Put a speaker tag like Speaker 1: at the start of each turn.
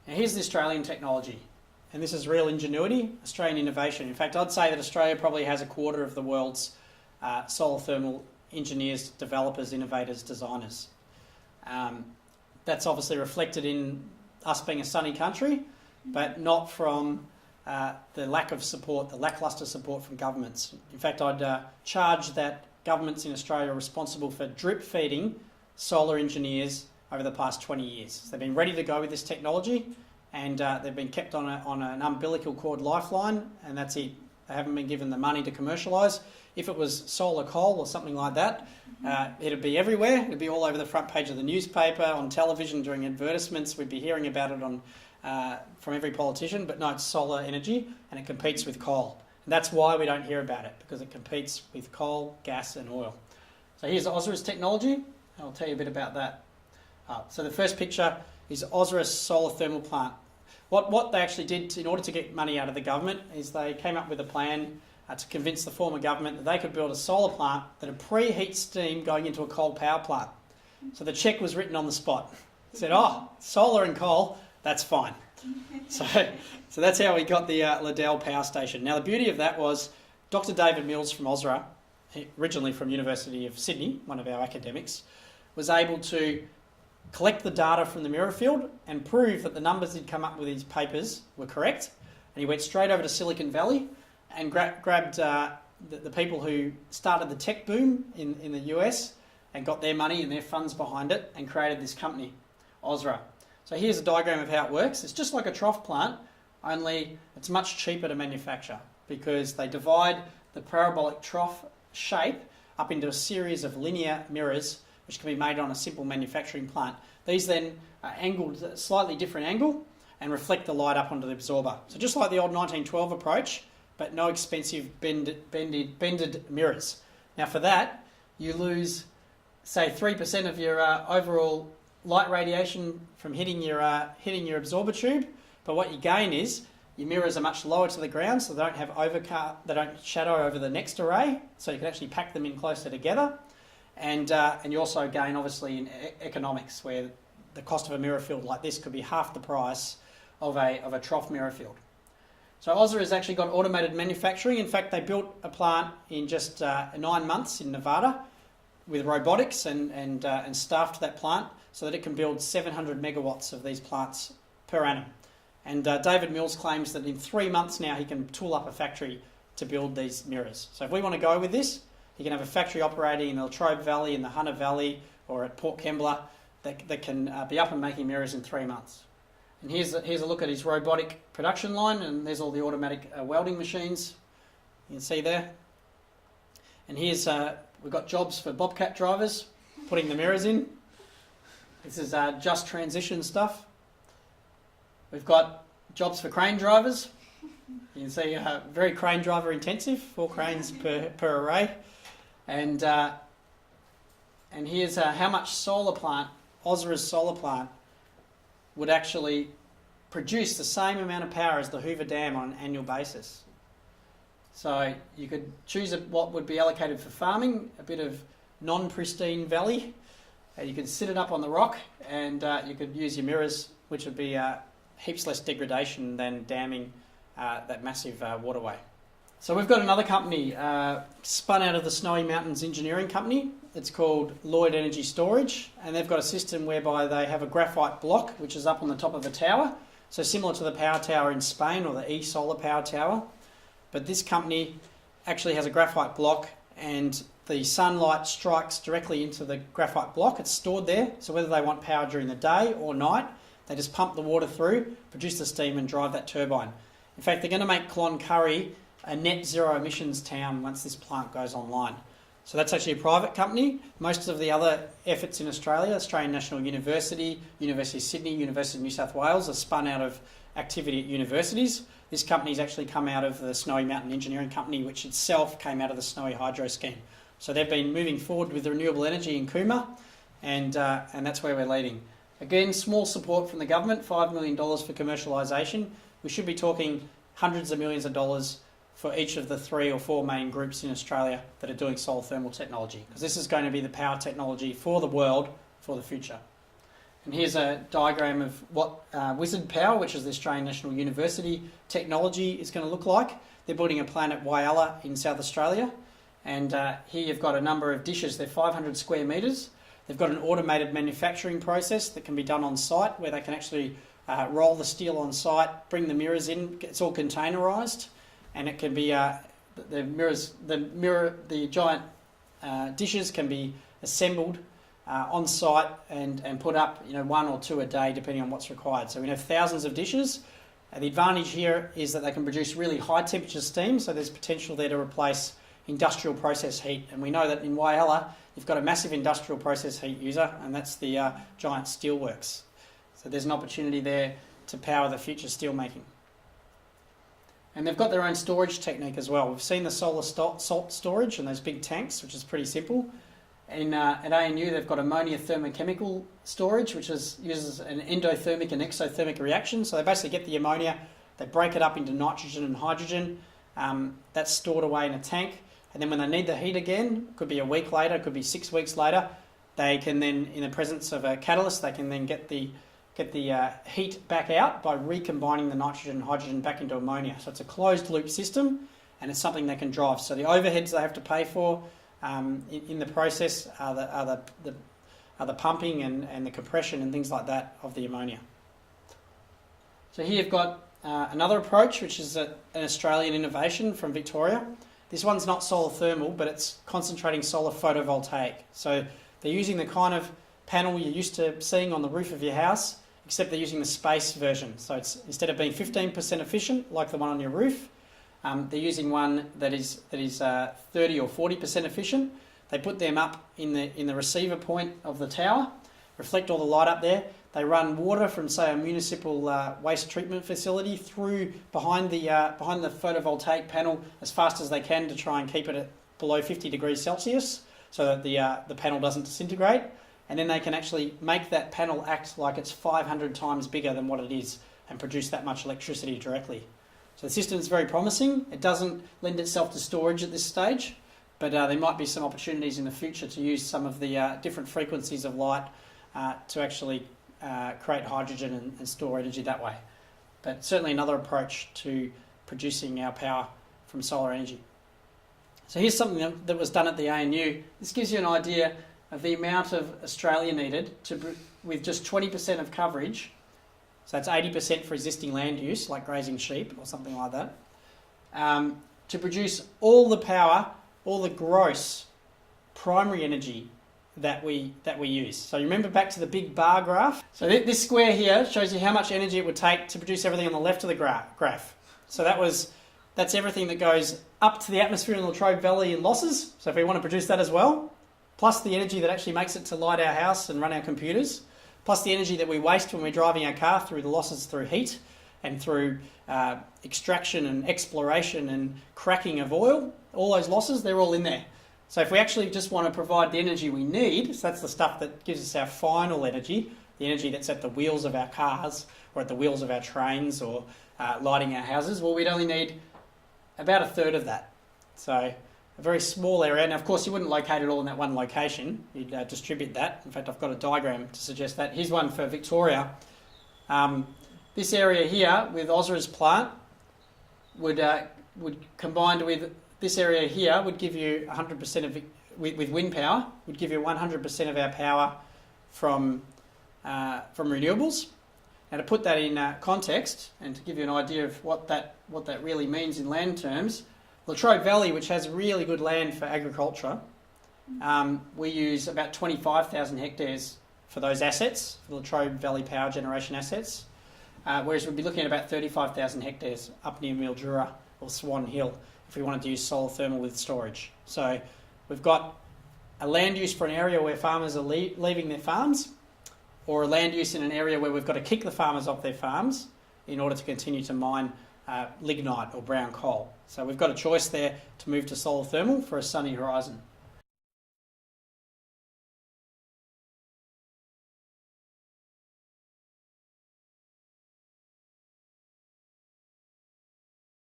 Speaker 1: Now here's the Australian technology, and this is real ingenuity, Australian innovation. In fact, I'd say that Australia probably has a quarter of the world's solar thermal engineers, developers, innovators, designers. That's obviously reflected in us being a sunny country, but not from the lack of support, the lacklustre support from governments. In fact, I'd charge that governments in Australia are responsible for drip feeding solar engineers over the past 20 years. They've been ready to go with this technology, and they've been kept on an umbilical cord lifeline, and that's it. They haven't been given the money to commercialise. If it was solar coal or something like that, it'd be everywhere. It'd be all over the front page of the newspaper, on television during advertisements. We'd be hearing about it from every politician, but no, it's solar energy, and it competes with coal. And that's why we don't hear about it, because it competes with coal, gas and oil. So here's Osiris technology. I'll tell you a bit about that. So the first picture is Osiris solar thermal plant. What they actually did in order to get money out of the government is they came up with a plan to convince the former government that they could build a solar plant that would preheat steam going into a coal power plant. So the cheque was written on the spot. It said, oh, solar and coal, that's fine. So that's how we got the Liddell Power Station. Now the beauty of that was Dr. David Mills from AUSRA, originally from University of Sydney, one of our academics, was able to collect the data from the mirror field and prove that the numbers he'd come up with his papers were correct. And he went straight over to Silicon Valley and grabbed the people who started the tech boom in the US and got their money and their funds behind it and created this company, AUSRA. So here's a diagram of how it works. It's just like a trough plant, only it's much cheaper to manufacture because they divide the parabolic trough shape up into a series of linear mirrors which can be made on a simple manufacturing plant. These then are angled at a slightly different angle and reflect the light up onto the absorber. So just like the old 1912 approach, but no expensive bended mirrors. Now for that, you lose, say, 3% of your overall light radiation from hitting your absorber tube, but what you gain is your mirrors are much lower to the ground, so they don't shadow over the next array, so you can actually pack them in closer together. And you also gain, obviously, in economics, where the cost of a mirror field like this could be half the price of a trough mirror field. So AUSRA has actually got automated manufacturing. In fact, they built a plant in just 9 months in Nevada with robotics and staffed that plant so that it can build 700 megawatts of these plants per annum. And David Mills claims that in 3 months now he can tool up a factory to build these mirrors. So if we want to go with this, he can have a factory operating in the Latrobe Valley, in the Hunter Valley, or at Port Kembla that can be up and making mirrors in 3 months. And here's a look at his robotic production line, and there's all the automatic welding machines you can see there. And here's we've got jobs for Bobcat drivers, putting the mirrors in. This is just transition stuff. We've got jobs for crane drivers. You can see very crane driver intensive, 4 cranes per array. And here's how much solar plant, AUSRA's solar plant, would actually produce the same amount of power as the Hoover Dam on an annual basis. So you could choose what would be allocated for farming, a bit of non-pristine valley. You could sit it up on the rock, and you could use your mirrors, which would be heaps less degradation than damming that massive waterway. So we've got another company spun out of the Snowy Mountains Engineering Company. It's called Lloyd Energy Storage, and they've got a system whereby they have a graphite block which is up on the top of a tower, so similar to the power tower in Spain or the E-Solar power tower. But this company actually has a graphite block, and the sunlight strikes directly into the graphite block. It's stored there, so whether they want power during the day or night, they just pump the water through, produce the steam and drive that turbine. In fact, they're going to make Cloncurry a net zero emissions town once this plant goes online. So that's actually a private company. Most of the other efforts in Australia, Australian National University, University of Sydney, University of New South Wales, are spun out of activity at universities. This company's actually come out of the Snowy Mountain Engineering Company, which itself came out of the Snowy Hydro Scheme. So they've been moving forward with renewable energy in Cooma, and that's where we're leading. Again, small support from the government, $5 million for commercialisation. We should be talking hundreds of millions of dollars for each of the 3 or 4 main groups in Australia that are doing solar thermal technology, because this is going to be the power technology for the world for the future. And here's a diagram of what Wizard Power, which is the Australian National University technology, is going to look like. They're building a plant at Whyalla in South Australia. And here you've got a number of dishes. They're 500 square metres. They've got an automated manufacturing process that can be done on site, where they can actually roll the steel on site, bring the mirrors in. It's all containerised, and it can be the giant dishes can be assembled on site and put up, 1 or 2 a day, depending on what's required. So we have thousands of dishes. The advantage here is that they can produce really high temperature steam, so there's potential there to replace industrial process heat. And we know that in Whyalla, you've got a massive industrial process heat user, and that's the giant steelworks. So there's an opportunity there to power the future steel making. And they've got their own storage technique as well. We've seen the solar salt storage and those big tanks, which is pretty simple. At ANU, they've got ammonia thermochemical storage, which uses an endothermic and exothermic reaction. So they basically get the ammonia, they break it up into nitrogen and hydrogen. That's stored away in a tank. And then when they need the heat again, could be a week later, could be 6 weeks later, they can then, in the presence of a catalyst, they can then get the heat back out by recombining the nitrogen and hydrogen back into ammonia. So it's a closed loop system, and it's something they can drive. So the overheads they have to pay for in the process are the pumping and the compression and things like that of the ammonia. So here you've got another approach, which is an Australian innovation from Victoria. This one's not solar thermal, but it's concentrating solar photovoltaic. So they're using the kind of panel you're used to seeing on the roof of your house, except they're using the space version. So it's, instead of being 15% efficient, like the one on your roof, they're using one that is 30 or 40% efficient. They put them up in the receiver point of the tower, reflect all the light up there. They run water from, say, a municipal waste treatment facility through behind the photovoltaic panel as fast as they can to try and keep it at below 50 degrees Celsius so that the panel doesn't disintegrate. And then they can actually make that panel act like it's 500 times bigger than what it is and produce that much electricity directly. So the system is very promising. It doesn't lend itself to storage at this stage, but there might be some opportunities in the future to use some of the different frequencies of light to actually create hydrogen and store energy that way. But certainly another approach to producing our power from solar energy. So here's something that was done at the ANU. This gives you an idea of the amount of Australia needed with just 20% of coverage. So that's 80% for existing land use, like grazing sheep or something like that, to produce all the power, all the gross primary energy that we use. So you remember back to the big bar graph? So this square here shows you how much energy it would take to produce everything on the left of the graph. So that's everything that goes up to the atmosphere in the Latrobe Valley in losses. So if we want to produce that as well, plus the energy that actually makes it to light our house and run our computers, plus the energy that we waste when we're driving our car through the losses through heat and through extraction and exploration and cracking of oil, all those losses, they're all in there. So if we actually just want to provide the energy we need, so that's the stuff that gives us our final energy, the energy that's at the wheels of our cars or at the wheels of our trains or lighting our houses, well, we'd only need about a third of that. So a very small area. Now, of course, you wouldn't locate it all in that one location. You'd distribute that. In fact, I've got a diagram to suggest that. Here's one for Victoria. This area here with Ozra's plant would combined with this area here would give you 100% of with wind power would give you 100% of our power from renewables. Now, to put that in context and to give you an idea of what that really means in land terms, Latrobe Valley, which has really good land for agriculture, we use about 25,000 hectares for those assets, for the Latrobe Valley power generation assets, whereas we'd be looking at about 35,000 hectares up near Mildura or Swan Hill if we wanted to use solar thermal with storage. So we've got a land use for an area where farmers are leaving their farms, or a land use in an area where we've got to kick the farmers off their farms in order to continue to mine lignite or brown coal. So we've got a choice there to move to solar thermal for a sunny horizon.